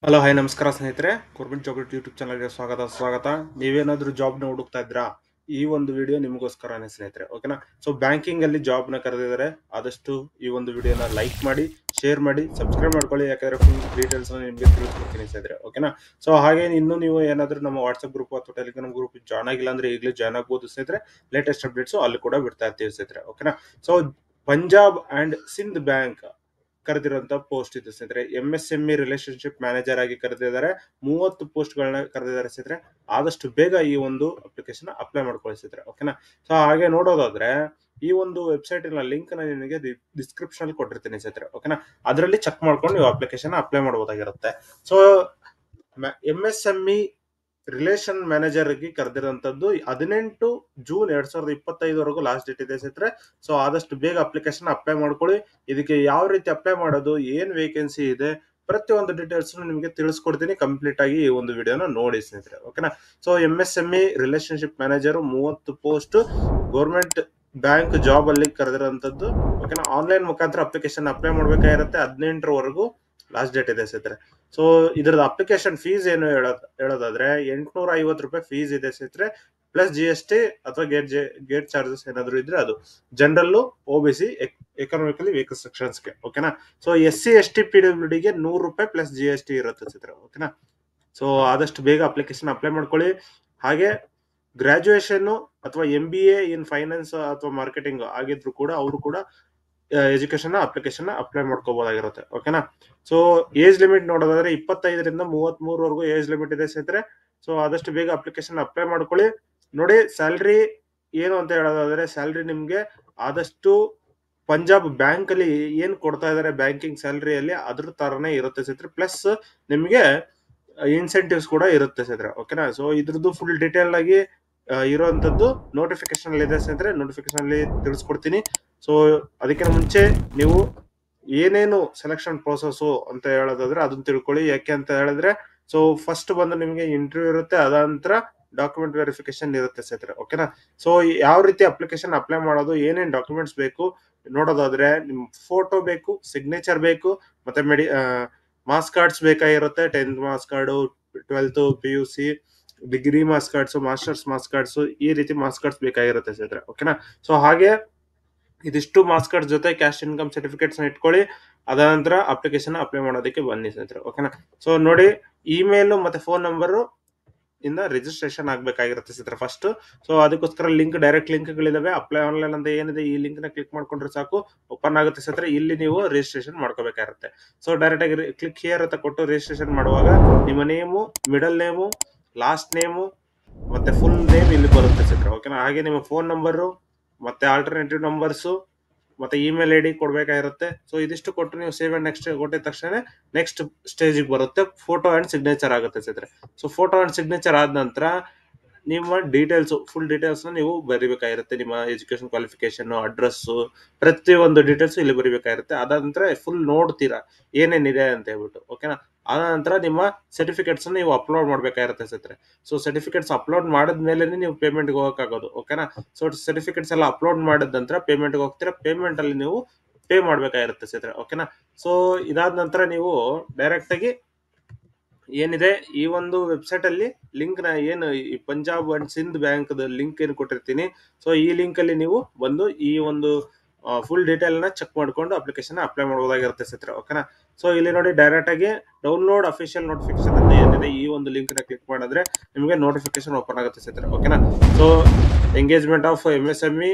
Hello hi ನಮಸ್ಕಾರ ಸ್ನೇಹಿತರೆ, government job YouTube ಚಾನಲ್ಗೆ ಸ್ವಾಗತ. ನೀವೇನಾದ್ರೂ ಜಾಬ್ನ ಹುಡುಕ್ತಾ ಇದ್ರಾ, ಈ ಒಂದು ವಿಡಿಯೋ ನಿಮಗೋಸ್ಕರನೇ ಸ್ನೇಹಿತರೆ. ಓಕೆನಾ. ಸೊ ಬ್ಯಾಂಕಿಂಗ್ ಅಲ್ಲಿ ಜಾಬ್ನ ಕರೆದಿದ್ದಾರೆ. ಆದಷ್ಟು ಈ ಒಂದು ವಿಡಿಯೋನ ಲೈಕ್ ಮಾಡಿ, ಶೇರ್ ಮಾಡಿ, ಸಬ್ಸ್ಕ್ರೈಬ್ ಮಾಡ್ಕೊಳ್ಳಿ. ಯಾಕಂದ್ರೆ ಫುಲ್ ಡೀಟೇಲ್ಸ್ ನಿಮಗೆ ತಿಳಿಸ್ಕೊಡ್ತೀನಿ ಸ್ನೇಹಿತರೆ. ಓಕೆನಾ. ಸೊ ಹಾಗೆ ಇನ್ನು ನೀವು ಏನಾದ್ರೂ ನಮ್ಮ ವಾಟ್ಸ್ಆಪ್ ಗ್ರೂಪ್ ಅಥವಾ ಟೆಲಿಗ್ರಾಮ್ ಗ್ರೂಪ್ ಜಾಯ್ನ್ ಆಗಿಲ್ಲ ಅಂದ್ರೆ ಈಗಲೇ ಜಾಯ್ನ್ ಆಗ್ಬೋದು ಸ್ನೇಹಿತರೆ. ಲೇಟೆಸ್ಟ್ ಅಪ್ಡೇಟ್ಸ್ ಅಲ್ಲಿ ಕೂಡ ಬಿಡ್ತಾ ಇರ್ತೀವಿ ಸ್ನೇಹಿತರೆ. ಓಕೆನಾ. So Punjab and Sind bank ಕರೆದಿರುವಂತಹ ಪೋಸ್ಟ್ ಇದೆ ಸ್ನೇಹಿತರೆ. MSME ರಿಲೇಶನ್ಶಿಪ್ ಮ್ಯಾನೇಜರ್ ಆಗಿ ಕರೆದಿದ್ದಾರೆ. 30 ಪೋಸ್ಟ್ ಗಳನ್ನ ಕರೆದಿದ್ದಾರೆ ಸ್ನೇಹಿತರೆ. ಆದಷ್ಟು ಬೇಗ ಈ ಒಂದು ಅಪ್ಲಿಕೇಶನ್ ಅಪ್ಲೈ ಮಾಡ್ಕೊಳ್ಳಿ ಸ್ನೇಹಿತರೆ. ಓಕೆನಾ. ಸೊ ಹಾಗೆ ನೋಡೋದಾದ್ರೆ ಈ ಒಂದು ವೆಬ್ಸೈಟ್ ಲಿಂಕ್ ನ ನಿಮಗೆ ಡಿಸ್ಕ್ರಿಪ್ಷನ್ ಅಲ್ಲಿ ಕೊಟ್ಟಿರ್ತೀನಿ ಸ್ನೇಹಿತರೆ. ಓಕೆನಾ. ಅದರಲ್ಲಿ ಚೆಕ್ ಮಾಡ್ಕೊಂಡು ನೀವು ಅಪ್ಲಿಕೇಶನ್ ಅಪ್ಲೈ ಮಾಡಬಹುದಾಗಿರುತ್ತೆ. ಸೊ MSME ರಿಲೇಷನ್ ಮ್ಯಾನೇಜರ್ ಗೆ ಕರೆದಿರುವಂತದ್ದು 18 ಜೂನ್ 2025 ವರೆಗೂ ಲಾಸ್ಟ್ ಡೇಟ್ ಇದೆ ಸ್ನೇಹಿತರೆ. ಸೊ ಆದಷ್ಟು ಬೇಗ ಅಪ್ಲಿಕೇಶನ್ ಅಪ್ಲೈ ಮಾಡ್ಕೊಳ್ಳಿ. ಇದಕ್ಕೆ ಯಾವ ರೀತಿ ಅಪ್ಲೈ ಮಾಡೋದು, ಏನ್ ವೇಕೆನ್ಸಿ ಇದೆ, ಪ್ರತಿಯೊಂದು ಡೀಟೇಲ್ಸ್ ನಿಮಗೆ ತಿಳಿಸ್ಕೊಡ್ತೀನಿ. ಕಂಪ್ಲೀಟ್ ಆಗಿ ಈ ಒಂದು ವಿಡಿಯೋನ ನೋಡಿ ಸ್ನೇಹಿತರೆ. ಓಕೆನಾ. So MSME relationship manager 30 post government bank job ಅಲ್ಲಿ ಕರೆದಿರುವಂತದ್ದು. ಓಕೆನಾ. ಆನ್ಲೈನ್ ಮುಖಾಂತರ ಅಪ್ಲಿಕೇಶನ್ ಅಪ್ಲೈ ಮಾಡ್ಬೇಕಾಗಿರುತ್ತೆ. 18ರವರೆಗೂ ಲಾಸ್ಟ್ ಡೇಟ್ ಇದೆ ಸ್ನೇಹಿತರೆ. ಸೊ ಇದ್ರದ್ದು ಅಪ್ಲಿಕೇಶನ್ ಫೀಸ್ ಏನು ಹೇಳೋದಾದ್ರೆ 850 ರೂಪಾಯಿ ಫೀಸ್ ಇದೆ ಸ್ನೇಹಿತರೆ. ಪ್ಲಸ್ GST ಅಥವಾ ಗೇಟ್ ಚಾರ್ಜಸ್ ಏನಾದ್ರು ಇದ್ರೆ ಅದು ಜನರಲ್, OBC, ಎಕನಾಮಿಕಲಿ ವೀಕರ್ ಸೆಕ್ಷನ್ಸ್ಗೆ. ಓಕೆನಾ. ಸೊ SC ST PWD ಗೆ 100 ರೂಪಾಯಿ ಪ್ಲಸ್ GST ಇರುತ್ತೆ ಸ್ನೇಹಿತರೆ. ಓಕೆನಾ. ಸೊ ಆದಷ್ಟು ಬೇಗ ಅಪ್ಲಿಕೇಶನ್ ಅಪ್ಲೈ ಮಾಡ್ಕೊಳ್ಳಿ. ಹಾಗೆ ಗ್ರಾಜುಯೇಷನ್ ಅಥವಾ MBA ಇನ್ ಫೈನಾನ್ಸ್ ಅಥವಾ ಮಾರ್ಕೆಟಿಂಗ್ ಆಗಿದ್ರು ಕೂಡ ಅವರು ಕೂಡ ಎಜುಕೇಶನ್ ಅಪ್ಲಿಕೇಶನ್ ಅಪ್ಲೈ ಮಾಡ್ಕೋಬಹುದಾಗಿರುತ್ತೆ. ಓಕೆನಾ. ಸೊ ಏಜ್ ಲಿಮಿಟ್ ನೋಡೋದಾದ್ರೆ 25ರಿಂದ 33 ವರೆಗೂ ಏಜ್ ಲಿಮಿಟ್ ಇದೆ ಸ್ನೇಹಿತರೆ. ಸೊ ಆದಷ್ಟು ಬೇಗ ಅಪ್ಲಿಕೇಶನ್ ಅಪ್ಲೈ ಮಾಡ್ಕೊಳ್ಳಿ. ನೋಡಿ, ಸ್ಯಾಲ್ರಿ ಏನು ಅಂತ ಹೇಳೋದಾದ್ರೆ ಸ್ಯಾಲ್ರಿ ನಿಮ್ಗೆ ಆದಷ್ಟು ಪಂಜಾಬ್ ಬ್ಯಾಂಕ್ ಅಲ್ಲಿ ಏನ್ ಕೊಡ್ತಾ ಇದಾರೆ ಬ್ಯಾಂಕಿಂಗ್ ಸ್ಯಾಲ್ರಿಯಲ್ಲಿ ಅದ್ರ ತರನೇ ಇರುತ್ತೆ ಸ್ನೇಹಿತರೆ. ಪ್ಲಸ್ ನಿಮ್ಗೆ ಇನ್ಸೆಂಟಿವ್ಸ್ ಕೂಡ ಇರುತ್ತೆ ಸ್ನೇಹಿತರೆ. ಓಕೆನಾ. ಸೊ ಇದ್ರದ್ದು ಫುಲ್ ಡೀಟೇಲ್ ಆಗಿ ಇರುವಂತದ್ದು ನೋಟಿಫಿಕೇಶನ್ ಅಲ್ಲಿ ಇದೆ ಸ್ನೇಹಿತರೆ. ನೋಟಿಫಿಕೇಶನ್ ಅಲ್ಲಿ ತಿಳಿಸ್ಕೊಡ್ತೀನಿ. ಸೊ ಅದಕ್ಕಿಂತ ಮುಂಚೆ ನೀವು ಏನೇನು ಸೆಲೆಕ್ಷನ್ ಪ್ರೋಸೆಸ್ ಅಂತ ಹೇಳೋದಾದ್ರೆ ಅದನ್ನ ತಿಳ್ಕೊಳ್ಳಿ. ಯಾಕೆ ಅಂತ ಹೇಳಿದ್ರೆ ಸೊ ಫಸ್ಟ್ ಬಂದು ನಿಮಗೆ ಇಂಟರ್ವ್ಯೂ ಇರುತ್ತೆ. ಅದಾದ ನಂತರ ಡಾಕ್ಯುಮೆಂಟ್ ವೆರಿಫಿಕೇಶನ್ ಇರುತ್ತೆ ಸ್ನೇಹಿತರೆ. ಓಕೆನಾ. ಸೊ ಯಾವ ರೀತಿ ಅಪ್ಲಿಕೇಶನ್ ಅಪ್ಲೈ ಮಾಡೋದು, ಏನೇನ್ ಡಾಕ್ಯುಮೆಂಟ್ಸ್ ಬೇಕು ನೋಡೋದಾದ್ರೆ ನಿಮ್ ಫೋಟೋ ಬೇಕು, ಸಿಗ್ನೇಚರ್ ಬೇಕು, ಮತ್ತೆ ಮಾರ್ಕ್ಸ್ ಕಾರ್ಡ್ಸ್ ಬೇಕಾಗಿರುತ್ತೆ. 10th marks card, 12th PUC, degree marks cards, masters marks cards, ಈ ರೀತಿ ಮಾರ್ಕ್ಸ್ ಕಾರ್ಡ್ಸ್ ಬೇಕಾಗಿರುತ್ತೆ ಸ್ನೇಹಿತರೆ. ಓಕೆನಾ. ಸೊ ಹಾಗೆ ಇದಿಷ್ಟು ಮಾರ್ಕ್ಸ್ ಕಾರ್ಡ್ ಜೊತೆ ಕ್ಯಾಶ್ ಇನ್ಕಮ್ ಸರ್ಟಿಫಿಕೇಟ್ಸ್ ಇಟ್ಕೊಳ್ಳಿ. ಅದ ನಂತರ ಅಪ್ಲಿಕೇಶನ್ ಅಪ್ಲೈ ಮಾಡೋದಕ್ಕೆ ಬನ್ನಿ ಸ್ನೇಹಿತರೆ. ಓಕೆನಾ. ಸೊ ನೋಡಿ, ಇಮೇಲ್ ಮತ್ತೆ ಫೋನ್ ನಂಬರ್ ಇಂದ ರಿಜಿಸ್ಟ್ರೇಷನ್ ಆಗ್ಬೇಕಾಗಿರುತ್ತೆ ಸ್ನೇಹಿತರೆ ಫಸ್ಟ್. ಸೊ ಅದಕ್ಕೋಸ್ಕರ ಡೈರೆಕ್ಟ್ ಲಿಂಕ್ಗಳಿದಾವೆ. ಅಪ್ಲೈ ಆನ್ಲೈನ್ ಅಂತ ಏನಿದೆ ಈ ಲಿಂಕ್ ನ ಕ್ಲಿಕ್ ಮಾಡ್ಕೊಂಡ್ರೆ ಸಾಕು, ಓಪನ್ ಆಗುತ್ತೆ ಸ್ನೇಹಿತರೆ. ಇಲ್ಲಿ ನೀವು ರಿಜಿಸ್ಟ್ರೇಷನ್ ಮಾಡ್ಕೋಬೇಕಾಗಿರುತ್ತೆ. ಸೊ ಡೈರೆಕ್ಟ್ ಆಗಿ ಕ್ಲಿಕ್ ಹಿಯರ್ ಅಂತ ಕೊಟ್ಟು ರಿಜಿಸ್ಟ್ರೇಷನ್ ಮಾಡುವಾಗ ನಿಮ್ಮ name, middle name, last name ಮತ್ತೆ ಫುಲ್ ನೇಮ್ ಇಲ್ಲಿ ಬರುತ್ತೆ ಸ್ನೇಹಿತರೆ. ಓಕೆನಾ. ಹಾಗೆ ನಿಮ್ಮ ಫೋನ್ ನಂಬರು ಮತ್ತೆ ಆಲ್ಟರ್ನೇಟಿವ್ ನಂಬರ್ಸ್ ಮತ್ತೆ ಇಮೇಲ್ ID ಕೊಡ್ಬೇಕಾಗಿರುತ್ತೆ. ಸೊ ಇದಿಷ್ಟು ಕೊಟ್ಟು ನೀವು ಸೇವ್ ಅಂಡ್ ನೆಕ್ಸ್ಟ್ ಕೊಟ್ಟಿದ ತಕ್ಷಣ ನೆಕ್ಸ್ಟ್ ಸ್ಟೇಜ್ ಬರುತ್ತೆ. ಫೋಟೋ ಅಂಡ್ ಸಿಗ್ನೇಚರ್ ಆಗುತ್ತೆ ಸ್ನೇಹಿತರೆ. ಸೊ ಫೋಟೋ ಅಂಡ್ ಸಿಗ್ನೇಚರ್ ಆದ ನಂತರ ನಿಮ್ಮ ಡೀಟೇಲ್ಸ್, ಫುಲ್ ಡೀಟೇಲ್ಸ್ ನೀವು ಬರಿಬೇಕಾಗಿರುತ್ತೆ. ನಿಮ್ಮ ಎಜುಕೇಶನ್ ಕ್ವಾಲಿಫಿಕೇಶನ್, ಅಡ್ರೆಸ್, ಪ್ರತಿಯೊಂದು ಡೀಟೇಲ್ಸ್ ಇಲ್ಲಿ ಬರಿಬೇಕಾಗಿರುತ್ತೆ. ಅದಾದ ನಂತರ ಫುಲ್ ನೋಡ್ತೀರಾ ಏನೇನಿದೆ ಅಂತ ಹೇಳ್ಬಿಟ್ಟು. ಓಕೆನಾ. ಆದ ನಂತರ ನಿಮ್ಮ ಸರ್ಟಿಫಿಕೇಟ್ಸ್ ನೀವು ಅಪ್ಲೋಡ್ ಮಾಡ್ಬೇಕಾಗಿರುತ್ತೆ ಸ್ನೇಹಿತರೆ. ಸೊ ಸರ್ಟಿಫಿಕೇಟ್ಸ್ ಅಪ್ಲೋಡ್ ಮಾಡಿದ್ಮೇಲೆ ನೀವು ಪೇಮೆಂಟ್ಗೆ ಹೋಗಕ್ಕಾಗೋದು. ಓಕೆನಾ. ಸೊ ಸರ್ಟಿಫಿಕೇಟ್ಸ್ ಎಲ್ಲ ಅಪ್ಲೋಡ್ ಮಾಡಿದ ನಂತರ ಪೇಮೆಂಟ್ಗೆ ಹೋಗ್ತೀರಾ. ಪೇಮೆಂಟ್ ಅಲ್ಲಿ ನೀವು ಪೇ ಮಾಡ್ಬೇಕಾಗಿರುತ್ತೆ ಸ್ನೇಹಿತರೆ. ಓಕೆನಾ. ಸೊ ಇದಾದ ನಂತರ ನೀವು ಡೈರೆಕ್ಟ್ ಆಗಿ ಏನಿದೆ ಈ ಒಂದು ವೆಬ್ಸೈಟ್ ಅಲ್ಲಿ ಲಿಂಕ್ ನ ಏನು ಈ Punjab and Sind bank link ಏನು ಕೊಟ್ಟಿರ್ತೀನಿ. ಸೊ ಈ ಲಿಂಕ್ ಅಲ್ಲಿ ನೀವು ಬಂದು ಈ ಒಂದು ಫುಲ್ ಡೀಟೇಲ್ ನ ಚೆಕ್ ಮಾಡ್ಕೊಂಡು ಅಪ್ಲಿಕೇಶನ್ ಅಪ್ಲೈ ಮಾಡಬಹುದಾಗಿರುತ್ತೆ ಸ್ನೇಹಿತರೆ. ಓಕೆನಾ. ಸೊ ಇಲ್ಲಿ ನೋಡಿ, ಡೈರೆಕ್ಟ್ ಆಗಿ ಡೌನ್ಲೋಡ್ ಅಫಿಷಿಯಲ್ ನೋಟಿಫಿಕೇಶನ್ ಅಂತ ಏನಿದೆ ಈ ಒಂದು ಲಿಂಕ್ ನ ಕ್ಲಿಕ್ ಮಾಡಿದ್ರೆ ನಿಮಗೆ ನೋಟಿಫಿಕೇಶನ್ ಓಪನ್ ಆಗುತ್ತೆ ಸ್ನೇಹಿತರೆ. ಓಕೆನಾ. So engagement of MSME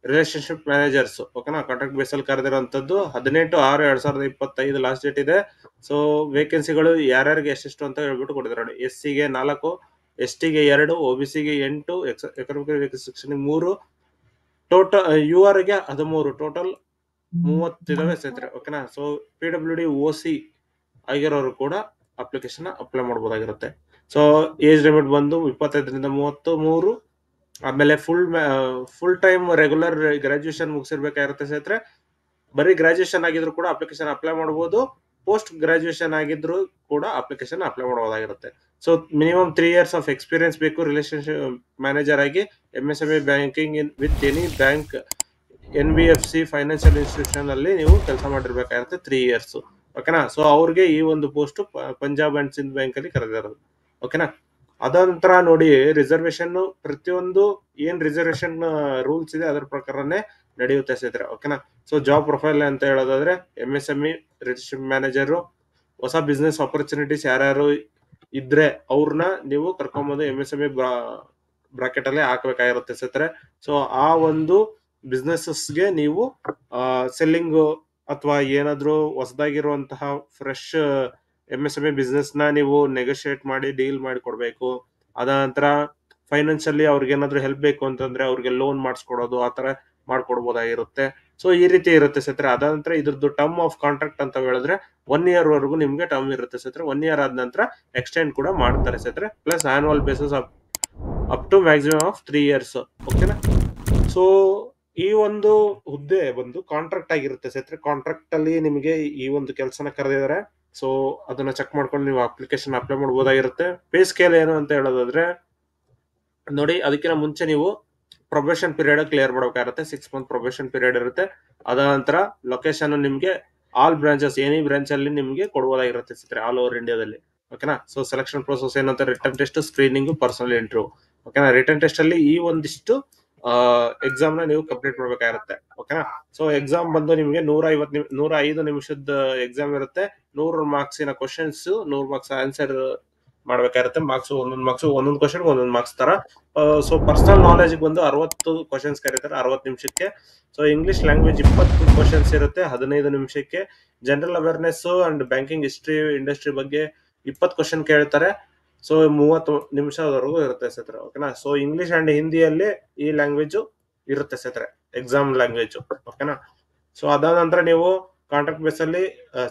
relationship managers. ಓಕೆನಾ. ಕಾಂಟ್ರಾಕ್ಟ್ ಬೇಸಲ್ಲಿ ಕರೆದಿರುವಂತದ್ದು 18/6/2025 ಲಾಸ್ಟ್ ಡೇಟ್ ಇದೆ. ಸೊ ವೇಕೆನ್ಸಿಗಳು ಯಾರ್ಯಾರಿಗೆ ಎಷ್ಟೆಷ್ಟು ಅಂತ ಹೇಳ್ಬಿಟ್ಟು ಕೊಟ್ಟಿದ್ದಾರೆ ನೋಡಿ. SC ಗೆ 4, ST ಗೆ 2, OBC ಗೆ 8, ಎಕನಾಮಿಕ್ ಸೆಕ್ಷನ್ 3, ಟೋಟಲ್ UR ಗೆ 13, ಟೋಟಲ್ 30 ಇದಾವೆ ಸ್ನೇಹಿತರೆ. ಓಕೆನಾ. ಸೊ PWD OC ಆಗಿರೋರು ಕೂಡ ಅಪ್ಲಿಕೇಶನ್ ಅಪ್ಲೈ ಮಾಡಬಹುದಾಗಿರುತ್ತೆ. ಸೊ ಏಜ್ ಲಿಮಿಟ್ ಬಂದು 25ರಿಂದ 33. ಆಮೇಲೆ ಫುಲ್ ಟೈಮ್ ರೆಗ್ಯುಲರ್ ಗ್ರಾಜುಯೇಷನ್ ಮುಗಿಸಿರ್ಬೇಕಾಗಿರುತ್ತೆ ಸ್ನೇಹಿತರೆ. ಬರೀ ಗ್ರಾಜುಯೇಷನ್ ಆಗಿದ್ರು ಕೂಡ ಅಪ್ಲಿಕೇಶನ್ ಅಪ್ಲೈ ಮಾಡಬಹುದು. ಪೋಸ್ಟ್ ಗ್ರಾಜುಯೇಷನ್ ಆಗಿದ್ರು ಕೂಡ ಅಪ್ಲಿಕೇಶನ್ ಅಪ್ಲೈ ಮಾಡಬಹುದಾಗಿರುತ್ತೆ. So minimum 3 years of experience ಬೇಕು ರಿಲೇಶನ್ಶಿಪ್ ಮ್ಯಾನೇಜರ್ ಆಗಿ. MSME banking with any bank, NBFC financial institution ಅಲ್ಲಿ ನೀವು ಕೆಲಸ ಮಾಡಿರ್ಬೇಕಾಗಿರುತ್ತೆ 3 years. ಓಕೆನಾ. ಸೊ ಅವ್ರಿಗೆ ಈ ಒಂದು post Punjab and Sind bank ಅಲ್ಲಿ ಕರೆದಿರೋದು. ಓಕೆನಾ. ಅದಂತರ ನೋಡಿ, ರಿಸರ್ವೇಶನ್ ಪ್ರತಿಯೊಂದು ಏನ್ ರಿಸರ್ವೇಶನ್ ರೂಲ್ಸ್ ಇದೆ ಅದ್ರ ಪ್ರಕಾರನೇ ನಡೆಯುತ್ತೆ ಸ್ನೇಹಿತರೆ. ಓಕೆನಾ. ಸೊ ಜಾಬ್ ಪ್ರೊಫೈಲ್ ಅಂತ ಹೇಳೋದಾದ್ರೆ MSME ರಿಜಿಸ್ಟ್ರೇಷನ್ ಮ್ಯಾನೇಜರ್, ಹೊಸ ಬಿಸ್ನೆಸ್ ಆಪರ್ಚುನಿಟೀಸ್ ಯಾರ್ಯಾರು ಇದ್ರೆ ಅವ್ರನ್ನ ನೀವು ಕರ್ಕೊಂಬಂದು MSME ಬ್ರಾಕೆಟ್ ಅಲ್ಲಿ ಹಾಕ್ಬೇಕಾಗಿರುತ್ತೆ ಸ್ನೇಹಿತರೆ. ಸೊ ಆ ಒಂದು ಬಿಸ್ನೆಸ್ಗೆ ನೀವು ಸೆಲ್ಲಿಂಗ್ ಅಥವಾ ಏನಾದ್ರೂ ಹೊಸದಾಗಿರುವಂತಹ ಫ್ರೆಶ್ MSME ಬಿಸ್ನೆಸ್ ನ ನೀವು ನೆಗೋಶಿಯೇಟ್ ಮಾಡಿ ಡೀಲ್ ಮಾಡಿ ಕೊಡ್ಬೇಕು. ಅದ ನಂತರ ಫೈನಾನ್ಷಿಯಲಿ ಅವ್ರಿಗೆ ಏನಾದ್ರು ಹೆಲ್ಪ್ ಬೇಕು ಅಂತಂದ್ರೆ ಅವ್ರಿಗೆ ಲೋನ್ ಮಾಡಿಸ್ಕೊಡೋದು, ಆತರ ಮಾಡ್ಕೊಡ್ಬೋದಾಗಿರುತ್ತೆ. ಸೊ ಈ ರೀತಿ ಇರುತ್ತೆ ಸ್ನೇಹಿತರೆ. ಅದ ನಂತರ ಇದ್ರದ್ದು ಟರ್ಮ್ ಆಫ್ ಕಾಂಟ್ರಾಕ್ಟ್ ಅಂತ ಹೇಳಿದ್ರೆ 1 year ವರೆಗೂ ನಿಮ್ಗೆ ಟರ್ಮ್ ಇರುತ್ತೆ ಸ್ನೇಹಿತರೆ. 1 year ಆದ ನಂತರ ಎಕ್ಸ್ಟೆಂಡ್ ಕೂಡ ಮಾಡ್ತಾರೆ ಸ್ನೇಹಿತರೆ. Plus annual basis up to maximum of 3 years. ಓಕೆನಾ. ಸೊ ಈ ಒಂದು ಹುದ್ದೆ ಬಂದು ಕಾಂಟ್ರಾಕ್ಟ್ ಆಗಿರುತ್ತೆ ಸ್ನೇಹಿತರೆ. ಕಾಂಟ್ರಾಕ್ಟ್ ಅಲ್ಲಿ ನಿಮಗೆ ಈ ಒಂದು ಕೆಲಸನ ಕರೆದಿದ್ದಾರೆ. ಸೊ ಅದನ್ನ ಚೆಕ್ ಮಾಡ್ಕೊಂಡು ನೀವು ಅಪ್ಲಿಕೇಶನ್ ಅಪ್ಲೈ ಮಾಡಬಹುದಾಗಿರುತ್ತೆ. ಪೇ ಸ್ಕೇಲ್ ಏನು ಅಂತ ಹೇಳೋದಾದ್ರೆ ನೋಡಿ, ಅದಕ್ಕಿಂತ ಮುಂಚೆ ನೀವು ಪ್ರೊಬೇಷನ್ ಪೀರಿಯಡ್ ಕ್ಲಿಯರ್ ಮಾಡಬೇಕಾಗುತ್ತೆ. 6 month ಪ್ರೊಬೇಷನ್ ಪೀರಿಯಡ್ ಇರುತ್ತೆ. ಅದ ನಂತರ ಲೊಕೇಶನ್ ನಿಮ್ಗೆ ಆಲ್ ಬ್ರಾಂಚಸ್ ಎನಿ ಬ್ರಾಂಚ್ ಅಲ್ಲಿ ನಿಮ್ಗೆ ಕೊಡಬಹುದಾಗಿರುತ್ತೆ ಸ್ನೇಹಿತರೆ, ಆಲ್ ಓವರ್ ಇಂಡಿಯಾದಲ್ಲಿ. ಓಕೆನಾ. ಸೊ ಸೆಲೆಕ್ಷನ್ ಪ್ರೋಸೆಸ್ ಏನಂತ return test, screening, personal interview. ಓಕೆನಾ. ರಿಟರ್ನ್ ಟೆಸ್ಟ್ ಅಲ್ಲಿ ಈ ಒಂದಿಷ್ಟು ಎಕ್ಸಾಮ್ ನ ನೀವು ಕಂಪ್ಲೀಟ್ ಮಾಡ್ಬೇಕಾಗಿರುತ್ತೆ. ಓಕೆನಾ. ಸೊ ಎಕ್ಸಾಮ್ ಬಂದು ನಿಮ್ಗೆ 105 ನಿಮಿಷದ ಎಕ್ಸಾಮ್ ಇರುತ್ತೆ. 100 ಮಾರ್ಕ್ಸಿನ ಕ್ವಶನ್ಸ್, 100 ಮಾರ್ಕ್ಸ್ ಆನ್ಸರ್ ಮಾಡ್ಬೇಕಾಗಿರುತ್ತೆ. ಒಂದೊಂದು ಕ್ವಶನ್ ಒಂದೊಂದು ಮಾರ್ಕ್ಸ್ ತರ. ಸೊ ಪರ್ಸನಲ್ ನಾಲೆಜ್ ಬಂದು 60 ಕ್ವಶನ್ಸ್ ಕರೀತಾರೆ 60 ನಿಮಿಷಕ್ಕೆ. ಸೊ ಇಂಗ್ಲಿಷ್ ಲ್ಯಾಂಗ್ವೇಜ್ 20 ಕ್ವಶನ್ಸ್ ಇರುತ್ತೆ 15 ನಿಮಿಷಕ್ಕೆ. General awareness and banking history, industry ಬಗ್ಗೆ 20 ಕ್ವಶನ್ ಕೇಳ್ತಾರೆ. ಸೊ 30 ನಿಮಿಷದವರೆಗೂ ಇರುತ್ತೆ ಸ್ನೇಹಿತರೆ. ಓಕೆನಾ. ಸೊ ಇಂಗ್ಲಿಷ್ ಅಂಡ್ ಹಿಂದಿಯಲ್ಲಿ ಈ ಲ್ಯಾಂಗ್ವೇಜ್ ಇರುತ್ತೆ ಸ್ನೇಹಿತರೆ, ಎಕ್ಸಾಮ್ ಲ್ಯಾಂಗ್ವೇಜ್. ಓಕೆನಾ. ಸೊ ಅದಾದ ನಂತರ ನೀವು ಕಾಂಟ್ರಾಕ್ಟ್ ಬೇಸ್ ಅಲ್ಲಿ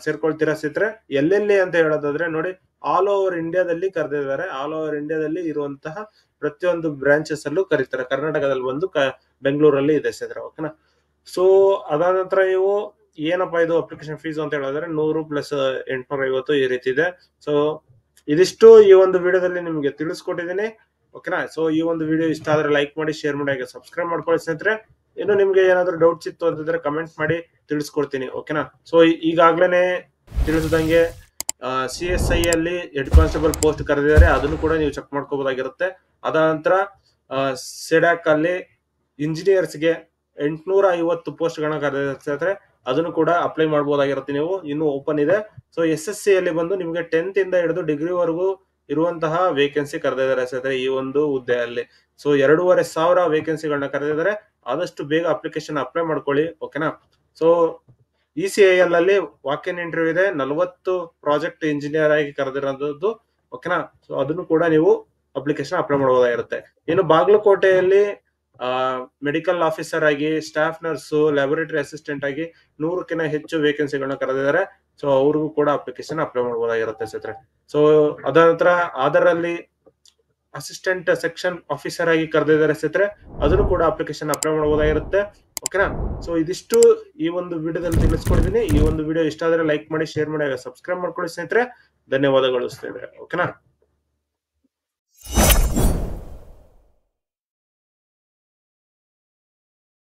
ಸೇರ್ಕೊಳ್ತೀರಾ ಸ್ನೇಹಿತರೆ. ಎಲ್ಲೆಲ್ಲಿ ಅಂತ ಹೇಳೋದಾದ್ರೆ ನೋಡಿ, ಆಲ್ ಓವರ್ ಇಂಡಿಯಾದಲ್ಲಿ ಕರೆದಿದ್ದಾರೆ. ಆಲ್ ಓವರ್ ಇಂಡಿಯಾದಲ್ಲಿ ಇರುವಂತಹ ಪ್ರತಿಯೊಂದು ಬ್ರಾಂಚಸ್ ಅಲ್ಲೂ ಕರೀತಾರೆ. ಕರ್ನಾಟಕದಲ್ಲಿ ಬಂದು ಬೆಂಗಳೂರಲ್ಲಿ ಇದೆ ಸ್ನೇಹಿತರೆ. ಓಕೆನಾ. ಸೊ ಅದಾದ ನಂತರ ನೀವು ಏನಪ್ಪಾ ಇದು ಅಪ್ಲಿಕೇಶನ್ ಫೀಸ್ ಅಂತ ಹೇಳಿದ್ರೆ 100 ಪ್ಲಸ್ 850 ಈ ರೀತಿ ಇದೆ. ಸೊ ಇದಿಷ್ಟು ಈ ಒಂದು ವಿಡಿಯೋದಲ್ಲಿ ನಿಮ್ಗೆ ತಿಳಿಸ್ಕೊಟ್ಟಿದ್ದೀನಿ. ಓಕೆನಾ. ಸೊ ಈ ಒಂದು ವಿಡಿಯೋ ಇಷ್ಟ ಆದ್ರೆ ಲೈಕ್ ಮಾಡಿ, ಶೇರ್ ಮಾಡಿ, ಹಾಗೆ ಸಬ್ಸ್ಕ್ರೈಬ್ ಮಾಡ್ಕೊಳ್ಳಿ ಸ್ನೇಹಿತರೆ. ಇನ್ನು ನಿಮ್ಗೆ ಏನಾದ್ರು ಡೌಟ್ಸ್ ಇತ್ತು ಅಂತಂದ್ರೆ ಕಮೆಂಟ್ ಮಾಡಿ ತಿಳಿಸ್ಕೊಡ್ತೀನಿ. ಓಕೆನಾ. ಸೊ ಈಗಾಗ್ಲೇನೆ ತಿಳಿಸಿದಂಗೆ CSI ಅಲ್ಲಿ ಹೆಡ್ ಕಾನ್ಸ್ಟೇಬಲ್ ಪೋಸ್ಟ್ ಕರೆದಿದ್ದಾರೆ, ಅದನ್ನು ಕೂಡ ನೀವು ಚೆಕ್ ಮಾಡ್ಕೋಬಹುದಾಗಿರುತ್ತೆ. ಅದ ನಂತರ ಸೆಡಾಕ್ ಅಲ್ಲಿ ಇಂಜಿನಿಯರ್ಸ್ಗೆ 850 ಪೋಸ್ಟ್ ಗಳನ್ನ ಕರೆದಿದ್ದಾರೆ, ಅದನ್ನು ಕೂಡ ಅಪ್ಲೈ ಮಾಡಬಹುದಾಗಿರುತ್ತೆ. ನೀವು ಇನ್ನು ಓಪನ್ ಇದೆ. ಸೊ SSC ಅಲ್ಲಿ ಬಂದು ನಿಮ್ಗೆ 10th ಇಂದ ಹಿಡಿದು ಡಿಗ್ರಿ ವರೆಗೂ ಇರುವಂತಹ ವೇಕೆನ್ಸಿ ಕರೆದಿದ್ದಾರೆ ಸ್ನೇಹಿತರೆ ಈ ಒಂದು ಹುದ್ದೆಯಲ್ಲಿ. ಸೊ 2500 ವೇಕೆನ್ಸಿಗಳನ್ನ ಕರೆದಿದ್ದಾರೆ. ಆದಷ್ಟು ಬೇಗ ಅಪ್ಲಿಕೇಶನ್ ಅಪ್ಲೈ ಮಾಡ್ಕೊಳ್ಳಿ. ಓಕೆನಾ. ಸೊ ECIL ಅಲ್ಲಿ ವಾಕ್ ಇನ್ ಇಂಟರ್ವ್ಯೂ ಇದೆ. 40 ಪ್ರಾಜೆಕ್ಟ್ ಇಂಜಿನಿಯರ್ ಆಗಿ ಕರೆದಿರೋದು. ಓಕೆನಾ. ಸೊ ಅದನ್ನು ಕೂಡ ನೀವು ಅಪ್ಲಿಕೇಶನ್ ಅಪ್ಲೈ ಮಾಡಬಹುದಾಗಿರುತ್ತೆ. ಇನ್ನು ಬಾಗಲಕೋಟೆಯಲ್ಲಿ ಮೆಡಿಕಲ್ ಆಫೀಸರ್ ಆಗಿ, ಸ್ಟಾಫ್ ನರ್ಸ್, ಲ್ಯಾಬೊರೇಟರಿ ಅಸಿಸ್ಟೆಂಟ್ ಆಗಿ 100ಕ್ಕಿಂತ ಹೆಚ್ಚು ವೇಕೆನ್ಸಿಗಳನ್ನ ಕರೆದಿದ್ದಾರೆ. ಸೊ ಅವ್ರಿಗೂ ಕೂಡ ಅಪ್ಲಿಕೇಶನ್ ಅಪ್ಲೈ ಮಾಡಬಹುದಾಗಿರುತ್ತೆ ಸ್ನೇಹಿತರೆ. ಸೊ ಅದ ನಂತರ ಅದರಲ್ಲಿ ಅಸಿಸ್ಟೆಂಟ್ ಸೆಕ್ಷನ್ ಆಫೀಸರ್ ಆಗಿ ಕರೆದಿದ್ದಾರೆ ಸ್ನೇಹಿತರೆ, ಅದನ್ನು ಕೂಡ ಅಪ್ಲಿಕೇಶನ್ ಅಪ್ಲೈ ಮಾಡಬಹುದಾಗಿರುತ್ತೆ. ಓಕೆನಾ. ಸೊ ಇದಿಷ್ಟು ಈ ಒಂದು ವಿಡಿಯೋದಲ್ಲಿ ತಿಳಿಸ್ಕೊಡ್ತೀನಿ. ಈ ಒಂದು ವಿಡಿಯೋ ಇಷ್ಟ ಆದ್ರೆ ಲೈಕ್ ಮಾಡಿ, ಶೇರ್ ಮಾಡಿ, ಸಬ್ಸ್ಕ್ರೈಬ್ ಮಾಡ್ಕೊಳ್ಳಿ ಸ್ನೇಹಿತರೆ. ಧನ್ಯವಾದಗಳು ಸ್ನೇಹಿತರೆ. ಓಕೆನಾ.